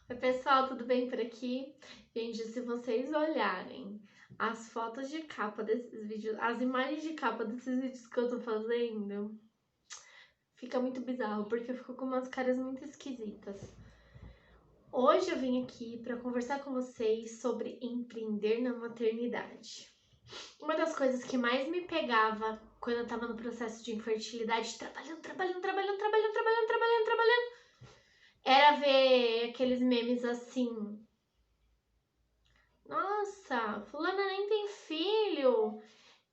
Oi, pessoal, tudo bem por aqui? Gente, se vocês olharem as fotos de capa desses vídeos, as imagens de capa desses vídeos que eu tô fazendo, fica muito bizarro, porque eu fico com umas caras muito esquisitas. Hoje eu vim aqui para conversar com vocês sobre empreender na maternidade. Uma das coisas que mais me pegava quando eu tava no processo de infertilidade, trabalhando, era ver aqueles memes assim: nossa, fulana nem tem filho,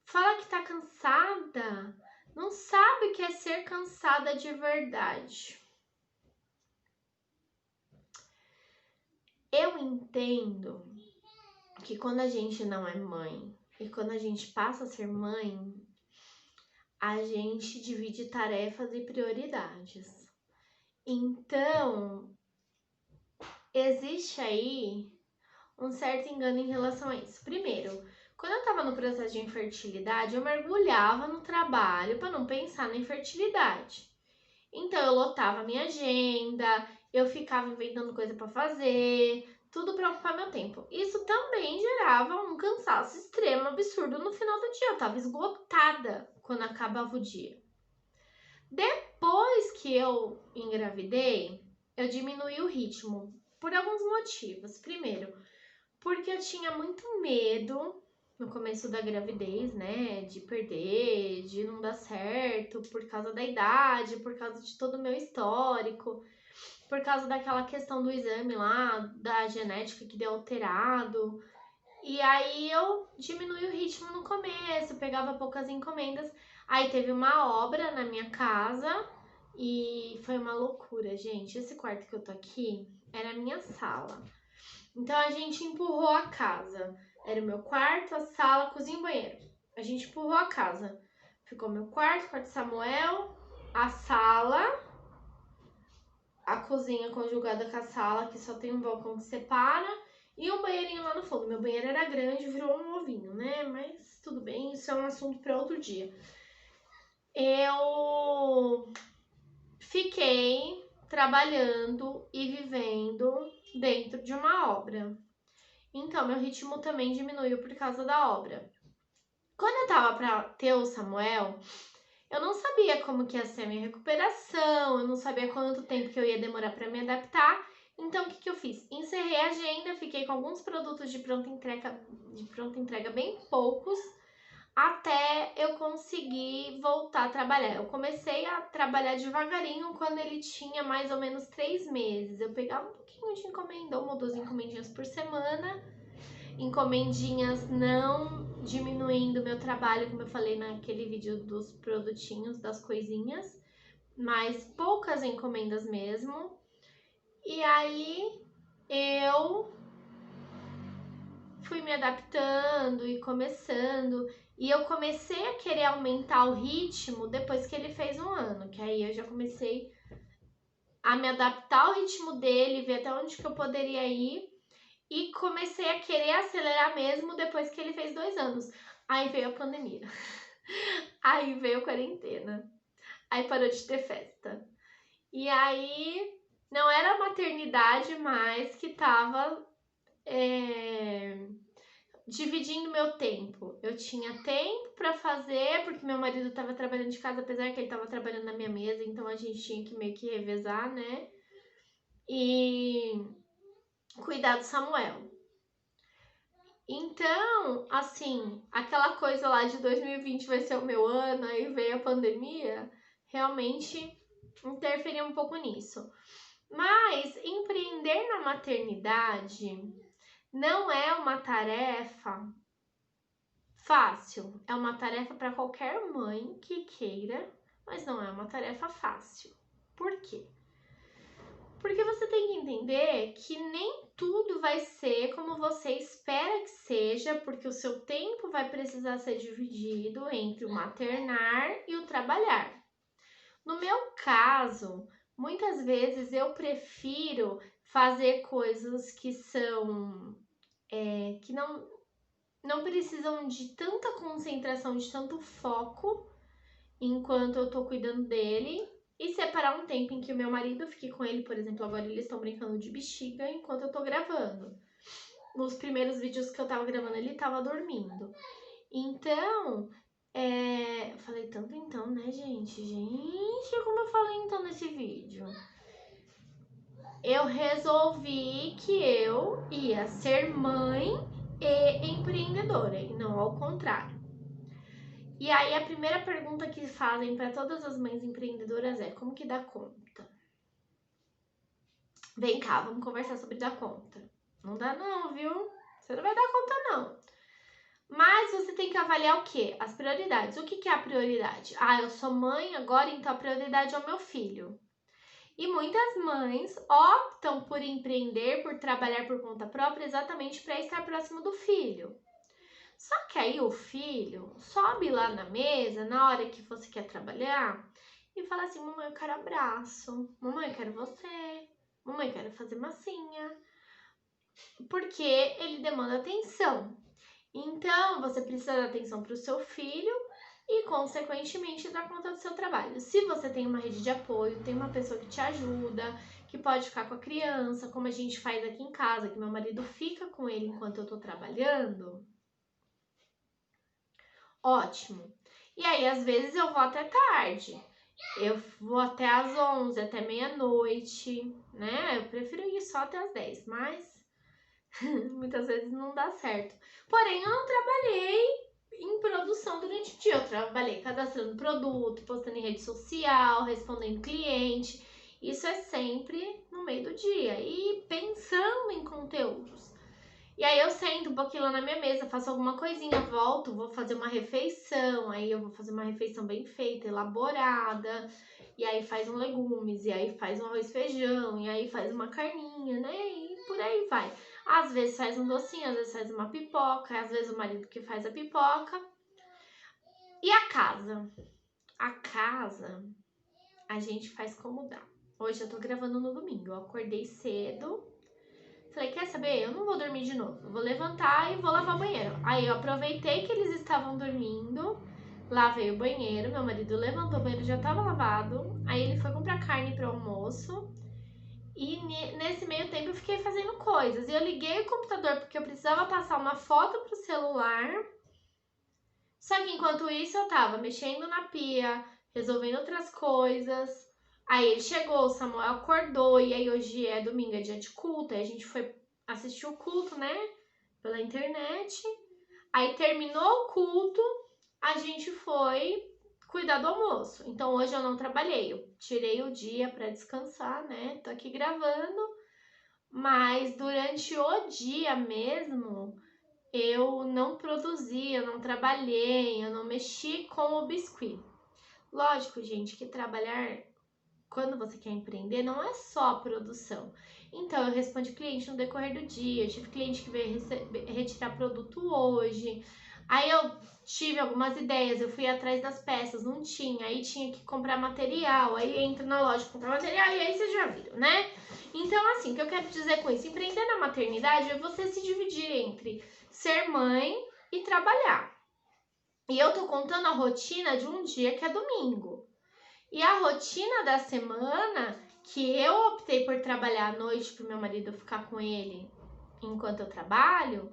fala que tá cansada, não sabe o que é ser cansada de verdade. Eu entendo que quando a gente não é mãe e quando a gente passa a ser mãe, a gente divide tarefas e prioridades. Então, existe aí um certo engano em relação a isso. Primeiro, quando eu tava no processo de infertilidade, eu mergulhava no trabalho para não pensar na infertilidade. Então eu lotava minha agenda, eu ficava inventando coisa para fazer, tudo para ocupar meu tempo. Isso também gerava um cansaço extremo, absurdo no final do dia. Eu tava esgotada quando acabava o dia. Depois que eu engravidei, eu diminuí o ritmo por alguns motivos. Primeiro, porque eu tinha muito medo no começo da gravidez, né? De perder, de não dar certo, por causa da idade, por causa de todo o meu histórico, por causa daquela questão do exame lá, da genética que deu alterado. E aí eu diminui o ritmo no começo, pegava poucas encomendas. Aí teve uma obra na minha casa e foi uma loucura, gente. Esse quarto que eu tô aqui era a minha sala. Então a gente empurrou a casa. Era o meu quarto, a sala, cozinha e banheiro. A gente empurrou a casa. Ficou meu quarto, quarto de Samuel, a sala, a cozinha conjugada com a sala, que só tem um balcão que separa, e um banheirinho lá no fundo. Meu banheiro era grande, virou um ovinho, né? Mas tudo bem, isso é um assunto para outro dia. Eu fiquei trabalhando e vivendo dentro de uma obra. Então, meu ritmo também diminuiu por causa da obra. Quando eu tava pra ter o Samuel, eu não sabia como que ia ser a minha recuperação, eu não sabia quanto tempo que eu ia demorar para me adaptar. Então, o que eu fiz? Encerrei a agenda, fiquei com alguns produtos de pronta entrega bem poucos, até eu conseguir voltar a trabalhar. Eu comecei a trabalhar devagarinho quando ele tinha mais ou menos 3 meses. Eu pegava um pouquinho de encomenda, 1 ou 2 encomendinhas por semana, encomendinhas não diminuindo meu trabalho, como eu falei naquele vídeo dos produtinhos, das coisinhas, mas poucas encomendas mesmo. E aí eu fui me adaptando e começando. E eu comecei a querer aumentar o ritmo depois que ele fez 1 ano, que aí eu já comecei a me adaptar ao ritmo dele, ver até onde que eu poderia ir. E comecei a querer acelerar mesmo depois que ele fez 2 anos. Aí veio a pandemia. Aí veio a quarentena. Aí parou de ter festa. E aí não era a maternidade mais que tava dividindo meu tempo. Eu tinha tempo para fazer, porque meu marido tava trabalhando de casa, apesar que ele tava trabalhando na minha mesa, então a gente tinha que meio que revezar, né? E cuidar do Samuel. Então, assim, aquela coisa lá de 2020 vai ser o meu ano, aí veio a pandemia, realmente interferiu um pouco nisso. Mas empreender na maternidade não é uma tarefa fácil. É uma tarefa para qualquer mãe que queira, mas não é uma tarefa fácil. Por quê? Porque você tem que entender que nem tudo vai ser como você espera que seja, porque o seu tempo vai precisar ser dividido entre o maternar e o trabalhar. No meu caso, muitas vezes eu prefiro fazer coisas que são que não precisam de tanta concentração, de tanto foco enquanto eu tô cuidando dele, e separar um tempo em que o meu marido fique com ele. Por exemplo, agora eles estão brincando de bexiga enquanto eu tô gravando. Nos primeiros vídeos que eu tava gravando, ele tava dormindo. Então, eu falei tanto então, né, gente? Gente, como eu falei então nesse vídeo? Eu resolvi que eu ia ser mãe e empreendedora, e não ao contrário. E aí a primeira pergunta que fazem para todas as mães empreendedoras é: como que dá conta? Vem cá, vamos conversar sobre dar conta. Não dá não, viu? Você não vai dar conta não. Mas você tem que avaliar o quê? As prioridades. O que é a prioridade? Ah, eu sou mãe agora, então a prioridade é o meu filho. E muitas mães optam por empreender, por trabalhar por conta própria, exatamente para estar próximo do filho. Só que aí o filho sobe lá na mesa, na hora que você quer trabalhar, e fala assim: mamãe, eu quero abraço. Mamãe, eu quero você. Mamãe, eu quero fazer massinha. Porque ele demanda atenção. Então, você precisa dar atenção para o seu filho e, consequentemente, dar conta do seu trabalho. Se você tem uma rede de apoio, tem uma pessoa que te ajuda, que pode ficar com a criança, como a gente faz aqui em casa, que meu marido fica com ele enquanto eu tô trabalhando, ótimo. E aí, às vezes, eu vou até tarde. Eu vou até às 11, até meia-noite, né? Eu prefiro ir só até às 10, mas muitas vezes não dá certo. Porém, eu não trabalhei em produção durante o dia. Eu trabalhei cadastrando produto, postando em rede social, respondendo cliente. Isso é sempre no meio do dia e pensando em conteúdos. E aí eu sento um pouquinho lá na minha mesa, faço alguma coisinha, volto, vou fazer uma refeição. Aí eu vou fazer uma refeição bem feita, elaborada. E aí faz um legumes, e aí faz um arroz e feijão, e aí faz uma carninha, né? E por aí vai. Às vezes faz um docinho, às vezes faz uma pipoca, às vezes o marido que faz a pipoca. E a casa? A casa a gente faz como dá. Hoje eu tô gravando no domingo, eu acordei cedo. Falei, quer saber? Eu não vou dormir de novo. Eu vou levantar e vou lavar o banheiro. Aí eu aproveitei que eles estavam dormindo, lavei o banheiro. Meu marido levantou, o banheiro já estava lavado. Aí ele foi comprar carne para o almoço. E nesse meio tempo eu fiquei fazendo coisas. E eu liguei o computador porque eu precisava passar uma foto pro celular. Só que enquanto isso eu tava mexendo na pia, resolvendo outras coisas. Aí ele chegou, o Samuel acordou, e aí hoje é domingo, é dia de culto, aí a gente foi assistir o culto, né, pela internet. Aí terminou o culto, a gente foi cuidar do almoço. Então hoje eu não trabalhei, eu tirei o dia para descansar, né, tô aqui gravando. Mas durante o dia mesmo, eu não produzi, eu não trabalhei, eu não mexi com o biscuit. Lógico, gente, que trabalhar quando você quer empreender não é só a produção. Então, eu respondi cliente no decorrer do dia, eu tive cliente que veio retirar produto hoje. Aí eu tive algumas ideias, eu fui atrás das peças, não tinha, aí tinha que comprar material, aí entra na loja comprar material e aí vocês já viram, né? Então, assim, o que eu quero dizer com isso? Empreender na maternidade é você se dividir entre ser mãe e trabalhar. E eu tô contando a rotina de um dia que é domingo. E a rotina da semana, que eu optei por trabalhar à noite para o meu marido ficar com ele enquanto eu trabalho,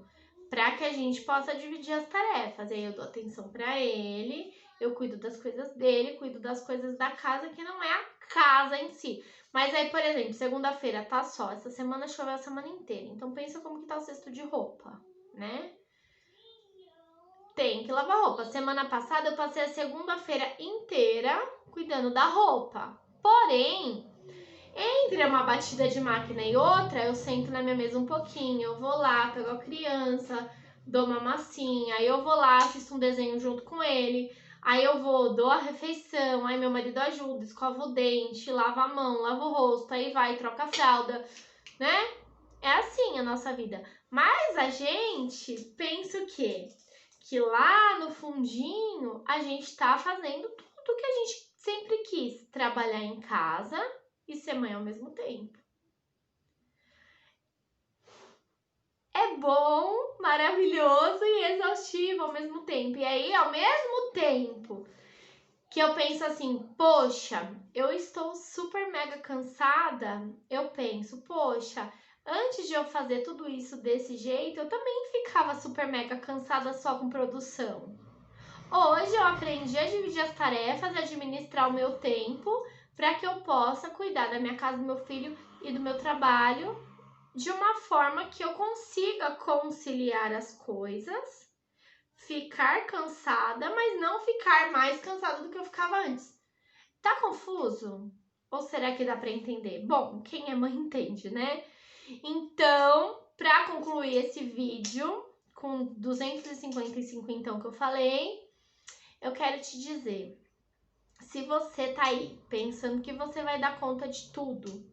para que a gente possa dividir as tarefas. Aí eu dou atenção para ele, eu cuido das coisas dele, cuido das coisas da casa, que não é a casa em si. Mas aí, por exemplo, segunda-feira tá sol, essa semana choveu a semana inteira. Então pensa como que tá o cesto de roupa, né? Tem que lavar roupa. Semana passada eu passei a segunda-feira inteira cuidando da roupa. Porém, entre uma batida de máquina e outra, eu sento na minha mesa um pouquinho, eu vou lá, pego a criança, dou uma massinha, aí eu vou lá, assisto um desenho junto com ele, aí eu vou, dou a refeição, aí meu marido ajuda, escova o dente, lava a mão, lava o rosto, aí vai, troca a fralda, né? É assim a nossa vida. Mas a gente pensa o quê? Que lá no fundinho a gente tá fazendo tudo que a gente sempre quis, trabalhar em casa e ser mãe ao mesmo tempo. É bom, maravilhoso e exaustivo ao mesmo tempo. E aí, ao mesmo tempo que eu penso assim, poxa, eu estou super mega cansada, eu penso, poxa, antes de eu fazer tudo isso desse jeito, eu também ficava super mega cansada só com produção. Hoje eu aprendi a dividir as tarefas e administrar o meu tempo para que eu possa cuidar da minha casa, do meu filho e do meu trabalho de uma forma que eu consiga conciliar as coisas, ficar cansada, mas não ficar mais cansada do que eu ficava antes. Tá confuso? Ou será que dá para entender? Bom, quem é mãe entende, né? Então, para concluir esse vídeo com 255 então que eu falei, eu quero te dizer, se você tá aí pensando que você vai dar conta de tudo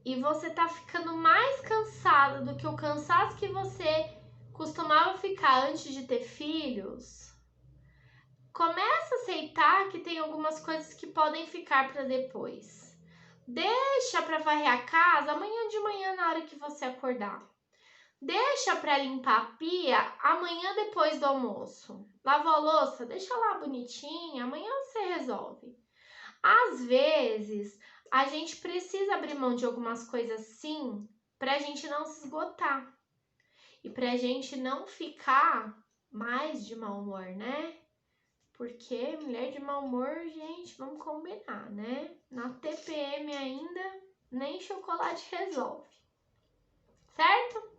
e você tá ficando mais cansada do que o cansaço que você costumava ficar antes de ter filhos, começa a aceitar que tem algumas coisas que podem ficar para depois. Deixa para varrer a casa amanhã de manhã na hora que você acordar. Deixa para limpar a pia amanhã depois do almoço. Lavou a louça? Deixa lá bonitinha, amanhã você resolve. Às vezes, a gente precisa abrir mão de algumas coisas sim, para a gente não se esgotar. E para a gente não ficar mais de mau humor, né? Porque mulher de mau humor, gente, vamos combinar, né? Na TPM ainda, nem chocolate resolve. Certo?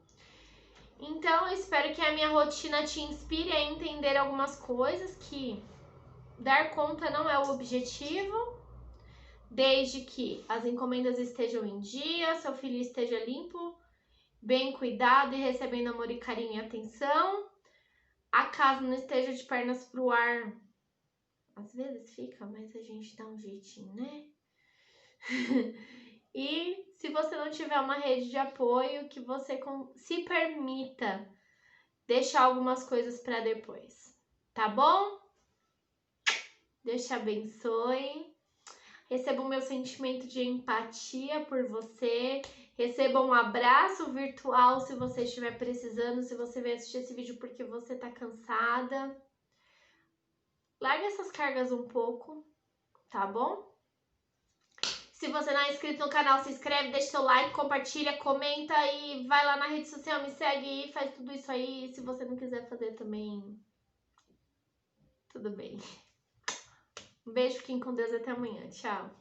Então, eu espero que a minha rotina te inspire a entender algumas coisas, que dar conta não é o objetivo, desde que as encomendas estejam em dia, seu filho esteja limpo, bem cuidado e recebendo amor e carinho e atenção, a casa não esteja de pernas pro ar. Às vezes fica, mas a gente dá um jeitinho, né? E se você não tiver uma rede de apoio, que você se permita deixar algumas coisas para depois, tá bom? Deus te abençoe. Receba o meu sentimento de empatia por você. Receba um abraço virtual se você estiver precisando, se você vai assistir esse vídeo porque você tá cansada. Larga essas cargas um pouco, tá bom? Se você não é inscrito no canal, se inscreve, deixa seu like, compartilha, comenta e vai lá na rede social, me segue e faz tudo isso aí. Se você não quiser fazer também, tudo bem. Um beijo, fiquem com Deus e até amanhã. Tchau.